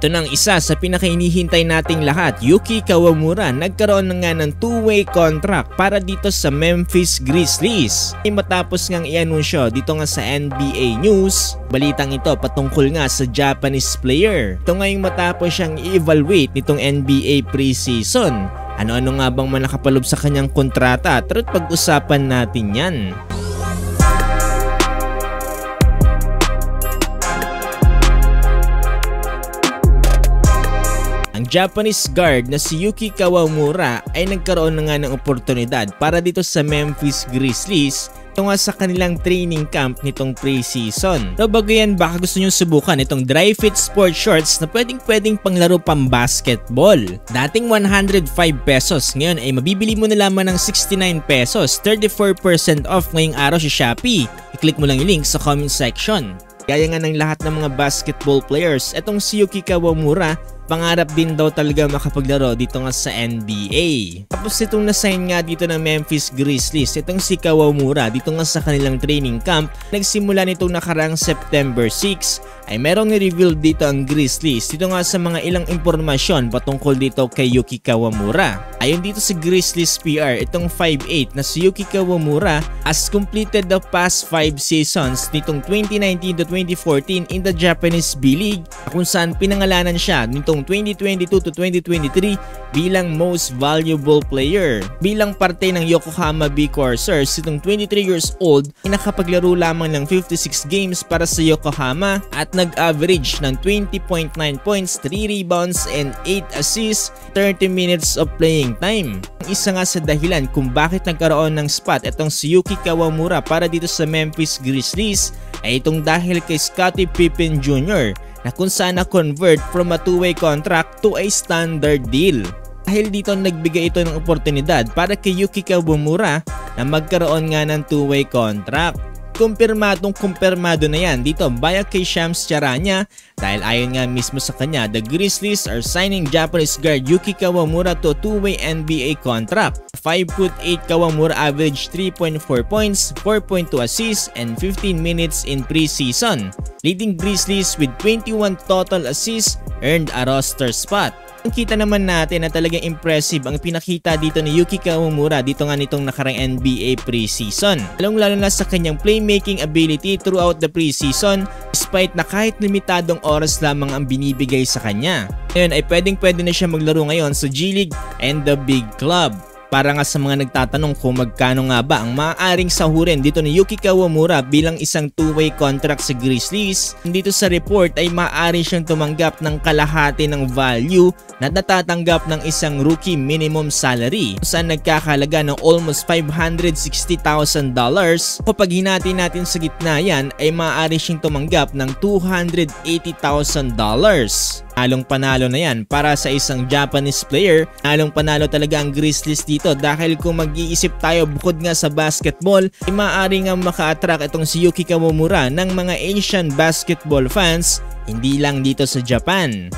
Ito na ang isa sa pinakahinihintay nating lahat. Yuki Kawamura nagkaroon na nga ng two-way contract para dito sa Memphis Grizzlies. Matapos ngang i-anunsyo dito nga sa NBA News, balitang ito patungkol nga sa Japanese player. Ito ngayong matapos siyang i-evaluate nitong NBA preseason. Ano-ano nga bang manakapalob sa kanyang kontrata? Tara't pag-usapan natin yan. Ang Japanese guard na si Yuki Kawamura ay nagkaroon na nga ng oportunidad para dito sa Memphis Grizzlies ito nga sa kanilang training camp nitong preseason. So bago yan, baka gusto nyo subukan itong dry fit sport shorts na pwedeng panglaro pang basketball. Dating 105 pesos, ngayon ay mabibili mo na lamang ng 69 pesos, 34% off ngayong araw sa Shopee. I-click mo lang yung link sa comment section. Kaya nga ng lahat ng mga basketball players, itong si Yuki Kawamura, pangarap din daw talaga makapaglaro dito nga sa NBA. Tapos itong nasign nga dito ng Memphis Grizzlies, itong si Kawamura dito nga sa kanilang training camp, nagsimula nitong nakarang September 6, ay merong ni-reveal dito ang Grizzlies dito nga sa mga ilang impormasyon patungkol dito kay Yuki Kawamura. Ayon dito sa Grizzlies PR, itong 5'8 na si Yuki Kawamura has completed the past 5 seasons nitong 2019 to 2014 in the Japanese B-League, kung saan pinangalanan siya nitong 2022 to 2023 bilang most valuable player. Bilang parte ng Yokohama B Corsairs, itong 23 years old ay nakapaglaro lamang ng 56 games para sa Yokohama at nag-average ng 20.9 points, 3 rebounds and 8 assists, 30 minutes of playing time. Ang isa nga sa dahilan kung bakit nagkaroon ng spot itong si Yuki Kawamura para dito sa Memphis Grizzlies ay itong dahil kay Scottie Pippen Jr. na kung saan na-convert from a two-way contract to a standard deal. Dahil dito nagbigay ito ng oportunidad para kay Yuki Kawamura na magkaroon nga ng two-way contract. Kumpirmado na yan dito bayan kay Shams Charania dahil ayon nga mismo sa kanya, the Grizzlies are signing Japanese guard Yuki Kawamura to a two-way NBA contract. 5'8" Kawamura averaged 3.4 points, 4.2 assists, and 15 minutes in preseason, leading Grizzlies with 21 total assists, earned a roster spot. Kita naman natin na talagang impressive ang pinakita dito ni Yuki Kawamura dito nga nitong nakarang NBA preseason. Lalong-lalo na sa kanyang playmaking ability throughout the preseason despite na kahit limitadong oras lamang ang binibigay sa kanya. Ngayon ay pwede na siya maglaro ngayon sa G League and the Big Club. Para nga sa mga nagtatanong kung magkano nga ba ang maaaring sahurin dito ni Yuki Kawamura bilang isang two-way contract sa Grizzlies, dito sa report ay maaari siyang tumanggap ng kalahati ng value na natatanggap ng isang rookie minimum salary kung saan nagkakalaga ng almost $560,000. Kapag hinati natin sa gitna yan ay maaari siyang tumanggap ng $280,000. Halong panalo na yan para sa isang Japanese player. Halong panalo talaga ang Grizzlies dito dahil kung mag-iisip tayo bukod nga sa basketball ay maaari nga maka-attract itong si Yuki Kawamura ng mga Asian basketball fans hindi lang dito sa Japan.